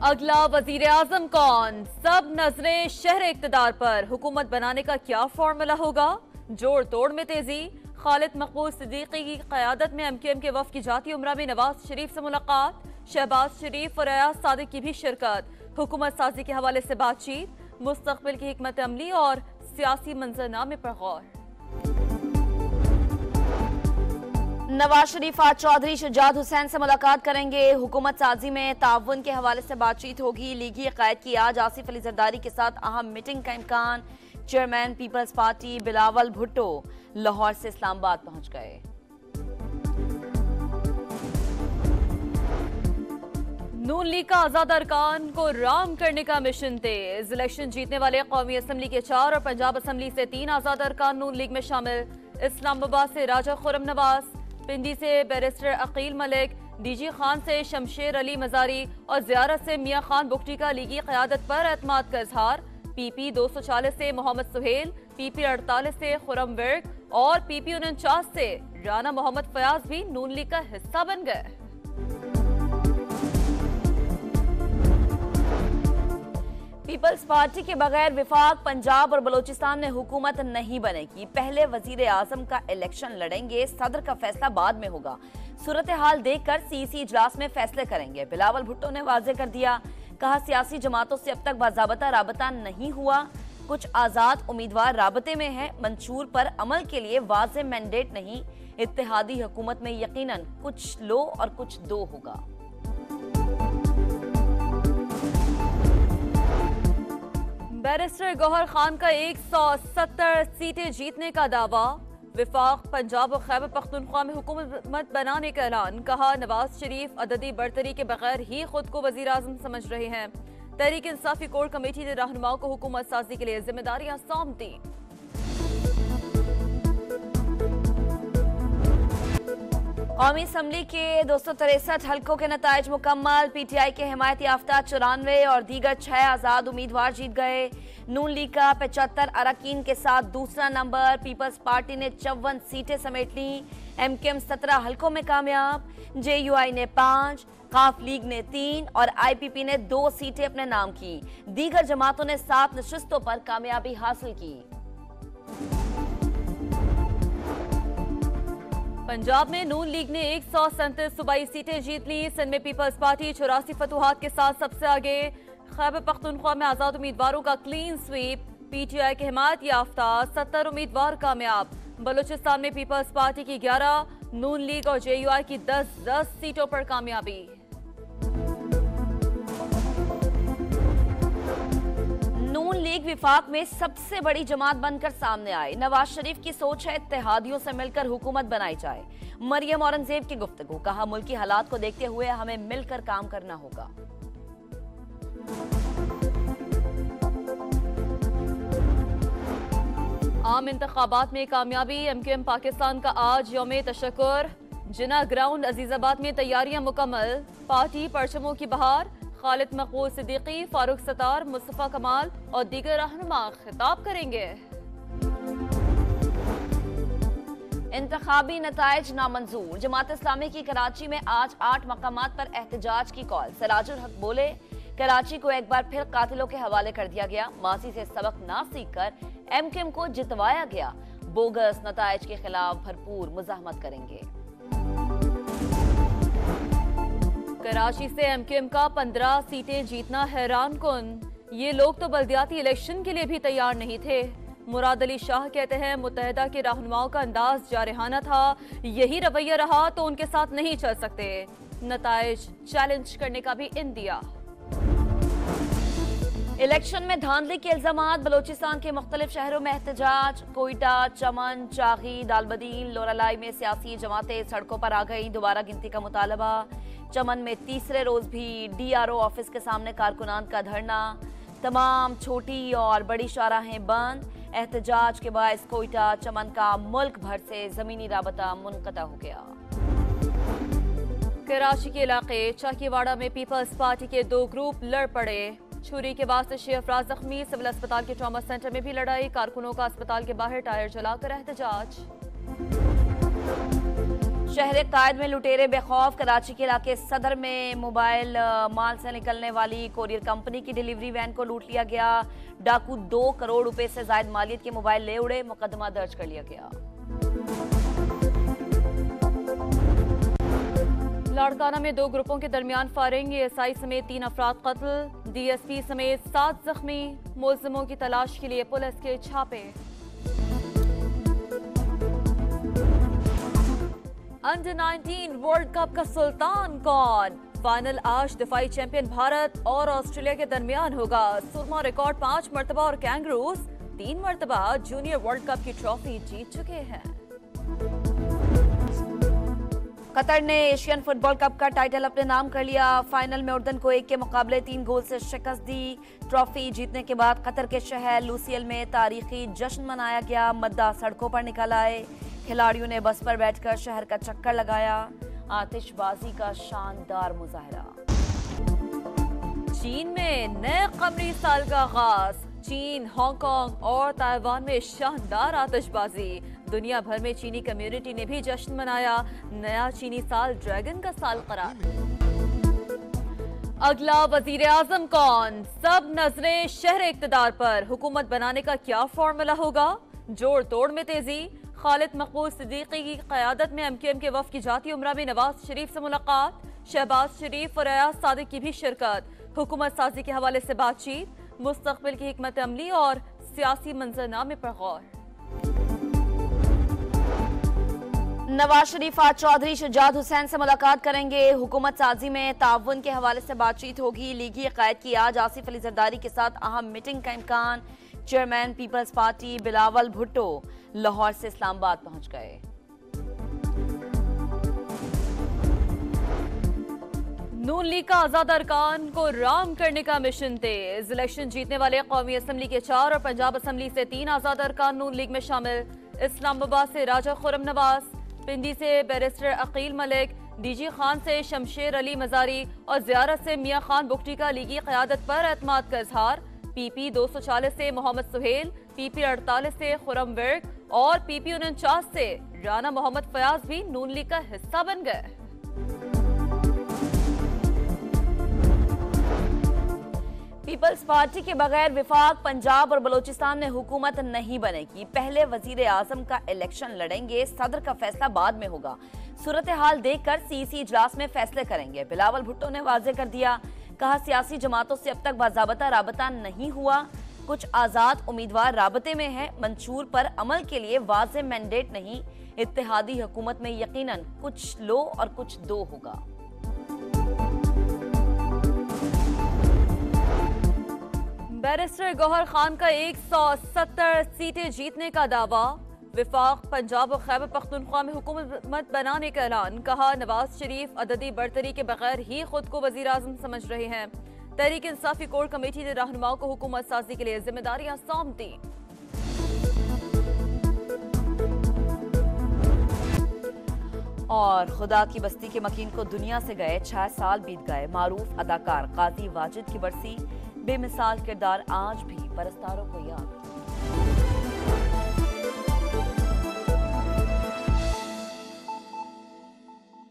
अगला वजीर आजम कौन? सब नजरें शहर इक्तदार पर। हुकूमत बनाने का क्या फॉर्मूला होगा? जोड़ तोड़ में तेजी। खालिद मकबूल सिद्दीकी की क़यादत में MQM के वफ़द की जाती उमरा में नवाज शरीफ से मुलाकात। शहबाज शरीफ और अयाज सादिक की भी शिरकत। हुकूमत साजी के हवाले से बातचीत। मुस्तक़बिल की हिकमत अमली और सियासी मंजरनामे पर गौर। नवाज शरीफ आज चौधरी शुजात हुसैन से मुलाकात करेंगे। हुकूमत साजी में ताउन के हवाले से बातचीत होगी। लीगी क़ायद की आज आसिफ अली जरदारी के साथ अहम मीटिंग का इम्कान। Chairman Peoples Party Bilawal Bhutto Lahore से इस्लामाबाद पहुंच गए। नून लीग का आजाद अरकान को राम करने का मिशन तेज। इलेक्शन जीतने वाले कौमी असम्बली के 4 और पंजाब असम्बली से 3 आजाद अरकान नून लीग में शामिल। इस्लामाबाद से राजा खुर्रम नवाज, पिंडी से बैरिस्टर अकील मलिक, डीजी खान से शमशेर अली मजारी और ज़ियारत से मियां खान बुख्टी का लीगी क़यादत पर एतमाद का इजहार। PP 240 से मोहम्मद सुहेल, PP 48 से खुर्रम विर्क और PP 49 से राना मोहम्मद फयाज भी नून लीग का हिस्सा बन गए। पीपल्स पार्टी के बगैर विफाक पंजाब और बलोचिस्तान में हुकूमत नहीं बनेगी। पहले वजीर आजम का इलेक्शन लड़ेंगे, सदर का फैसला बाद में होगा। सूरत हाल देखकर CC इजलास में फैसले करेंगे। बिलावल भुट्टो ने वाजे कर दिया, कहा सियासी जमातों से अब तक बाज़ाबता राबता नहीं हुआ। कुछ आज़ाद उम्मीदवार राबते में हैं, मंशूर पर अमल के लिए वाजे मैंडेट नहीं। इत्तेहादी हुकूमत में यकीनन कुछ लो और कुछ दो होगा। बैरिस्टर गौहर खान का 170 सीटें जीतने का दावा। विफाक पंजाब और खैबर पख्तूनख्वा में हुकूमत बनाने का ऐलान। कहा नवाज शरीफ अददी बरतरी के बगैर ही खुद को वजीर आजम समझ रहे हैं। तहरीक इंसाफी कोर कमेटी ने रहनुमाओं को हुकूमत साजी के लिए जिम्मेदारियां सौंप दी। कौमी असम्बली के 263 हल्कों के नताइज मुकम्मल। PTI के हिमायत याफ्ता 94 और दीगर 6 आज़ाद उम्मीदवार जीत गए। नून लीग का 75 अरकान के साथ दूसरा नंबर। पीपल्स पार्टी ने 54 सीटें समेट ली। MQM 17 हल्कों में कामयाब। JUI ने 5, काफ लीग ने 3 और IPP ने 2 सीटें अपने नाम की। दीगर जमातों ने 7 नशिस्तों पर कामयाबी हासिल की। पंजाब में नून लीग ने 137 सूबाई सीटें जीत ली। सिंध में पीपल्स पार्टी 84 फतूहात के साथ सबसे आगे। खैबर पख्तूनख्वा में आजाद उम्मीदवारों का क्लीन स्वीप। PTI के हिमायत याफ्ता 70 उम्मीदवार कामयाब। बलूचिस्तान में पीपल्स पार्टी की 11, नून लीग और JUI की 10 सीटों पर कामयाबी। नून लीग विफाक में सबसे बड़ी जमात बनकर सामने आए। नवाज शरीफ की सोच है इत्तेहादियों से मिलकर हुकूमत बनाई जाए। मरियम औरंगजेब की गुफ्तगू। कहा मुल्की हालात को देखते हुए हमें मिलकर काम करना होगा। आम इंतखाबात में कामयाबी। MQM पाकिस्तान का आज यौम तशक्कुर। जिना ग्राउंड अजीजाबाद में तैयारियां मुकम्मल। पार्टी परचमों की बहार। खालिद मकबूल सिद्दीकी, फारूक सत्तार, मुस्तफा कमाल और दीगर रहनुमा खिताब करेंगे। इंतखाबी नताइज नामंजूर। जमात इस्लामी की कराची में आज 8 मकामात पर एहतजाज की कॉल। सराजुल हक बोले, कराची को एक बार फिर कातिलों के हवाले कर दिया गया। मासी से सबक ना सीखकर MQM को जितवाया गया। बोगस नताइज के खिलाफ भरपूर मुजाहमत करेंगे। कराची से MQM का 15 सीटें जीतना हैरान कुन। ये लोग तो बल्दियाती इलेक्शन के लिए भी तैयार नहीं थे। मुराद अली शाह कहते हैं मुत्तहिदा के रहनुमाओं का अंदाज जारहाना था। यही रवैया रहा तो उनके साथ नहीं चल सकते। नताइज चैलेंज करने का भी इन दिया। इलेक्शन में धांधली के इल्जामात। बलोचिस्तान के मुख्तलिफ शहरों में एहतजाज। कोयटा, चमन, चागी, दालबदीन, लोरालाई में सियासी जमातें सड़कों पर आ गई। दोबारा गिनती का मुतालबा। चमन में तीसरे रोज भी DRO ऑफिस के सामने कारकुनान का धरना। तमाम छोटी और बड़ी शाहराहें बंद। एहतजाज के बाद कोयटा, चमन का मुल्क भर से जमीनी राबता मुनक़ता हो गया। कराची के इलाके चाकीवाड़ा में पीपल्स पार्टी के 2 ग्रुप लड़ पड़े। छुरी के बाद से 6 अफराद जख्मी। सिविल अस्पताल के ट्रॉमा सेंटर में भी लड़ाई। कारकुनों का अस्पताल के बाहर टायर जलाकर एहतजाज। शहर कायद में लुटेरे बेखौफ। कराची के इलाके सदर में मोबाइल माल से निकलने वाली कोरियर कंपनी की डिलीवरी वैन को लूट लिया गया। डाकू 2 करोड़ रुपए से ज्यादा मालियत के मोबाइल ले उड़े। मुकदमा दर्ज कर लिया गया। लाड़काना में 2 ग्रुपों के दरमियान फायरिंग। एएसआई समेत 3 अफराद कत्ल। डीएसपी समेत 7 जख्मी। मुलजिमों की तलाश के लिए पुलिस के छापे। अंडर 19 वर्ल्ड कप का सुल्तान कौन? फाइनल आज दिफाई चैंपियन भारत और ऑस्ट्रेलिया के दरमियान होगा। सुरमा रिकॉर्ड 5 मरतबा और कैंगरूज 3 मरतबा जूनियर वर्ल्ड कप की ट्रॉफी जीत चुके हैं। कतर ने एशियन फुटबॉल कप का टाइटल अपने नाम कर लिया। फाइनल में उर्दन को 1 के मुकाबले 3 गोल से शिकस्त दी। ट्रॉफी जीतने के बाद कतर के शहर लूसियल में तारीखी जश्न मनाया गया। मद्दा सड़कों पर निकल आए। खिलाड़ियों ने बस पर बैठकर शहर का चक्कर लगाया। आतिशबाजी का शानदार मुजाहरा। चीन में नए कमरी साल का आगाज। चीन, हांगकांग और ताइवान में शानदार आतिशबाजी। दुनिया भर में चीनी कम्युनिटी ने भी जश्न मनाया। नया चीनी साल ड्रैगन का साल करार। अगला वजीर आजम कौन? सब नजरें शहर इक्तदार पर। हुकूमत बनाने का क्या फॉर्मूला होगा? जोड़ तोड़ में तेजी। खालिद मकबूल सिद्दीकी की क़यादत में एमक्यूएम के वफ़द की जाती उमरा में नवाज शरीफ से मुलाकात। शहबाज शरीफ और अयाज सादिक की भी शिरकत। हुकूमत साजी के हवाले से बातचीत। मुस्तक़बिल की हिकमत अमली और सियासी मंजरनामे पर गौर। नवाज शरीफ आज चौधरी शजाद हुसैन से मुलाकात करेंगे। हुकूमत साजी में ताउन के हवाले से बातचीत होगी। लीगी क़यादत की आज आसिफ अली जरदारी के साथ अहम मीटिंग का इम्कान। Chairman Peoples Party Bilawal Bhutto Lahore से इस्लामाबाद पहुंच गए। नून लीग का आजाद अरकान को राम करने का मिशन तेज। इलेक्शन जीतने वाले कौमी असम्बली के 4 और पंजाब असम्बली से 3 आजाद अरकान नून लीग में शामिल। इस्लामाबाद से राजा खुरम नवाज, पिंडी से बैरिस्टर अकील मलिक, डीजी खान से शमशेर अली मजारी और ज़ियारत से मियां खान बुख्टी का लीगी क़यादत पर एतमाद का इजहार। पीपी 240 से मोहम्मद सुहेल, पीपी 48 से खुरम विर्क और पीपी 49 से राना मोहम्मद फयाज भी नून लीग का हिस्सा बन गए। पीपल्स पार्टी के बगैर विफाक पंजाब और बलोचिस्तान में हुकूमत नहीं बनेगी। पहले वजीर आजम का इलेक्शन लड़ेंगे। सदर का फैसला बाद में होगा। सूरत हाल देखकर सीसी इजलास में फैसले करेंगे। बिलावल भुट्टो ने वाजे कर दिया। कहा सियासी जमातों से अब तक बाज़ाबता राबता नहीं हुआ। कुछ आज़ाद उम्मीदवार राबते में हैं। मंशूर पर अमल के लिए वाज़े मैंडेट नहीं। इत्तेहादी हुकूमत में यकीनन कुछ लो और कुछ दो होगा। बैरिस्टर गौहर खान का 170 सीटें जीतने का दावा। विफाक पंजाब और खैबर पख्तूनख्वा में हुकूमत बनाने का ऐलान। कहा नवाज शरीफ अददी बरतरी के बगैर ही खुद को वजीर आजम समझ रहे हैं। तहरीक इंसाफी कोर कमेटी ने रहनुमाओं को हुकूमत साजी के लिए जिम्मेदारियां सौंप दी। और खुदा की बस्ती के मकीन को दुनिया से गए 6 साल बीत गए। मारूफ अदाकार काजी वाजिद की बरसी। बेमिसाल किरदार आज भी परस्तारों को याद।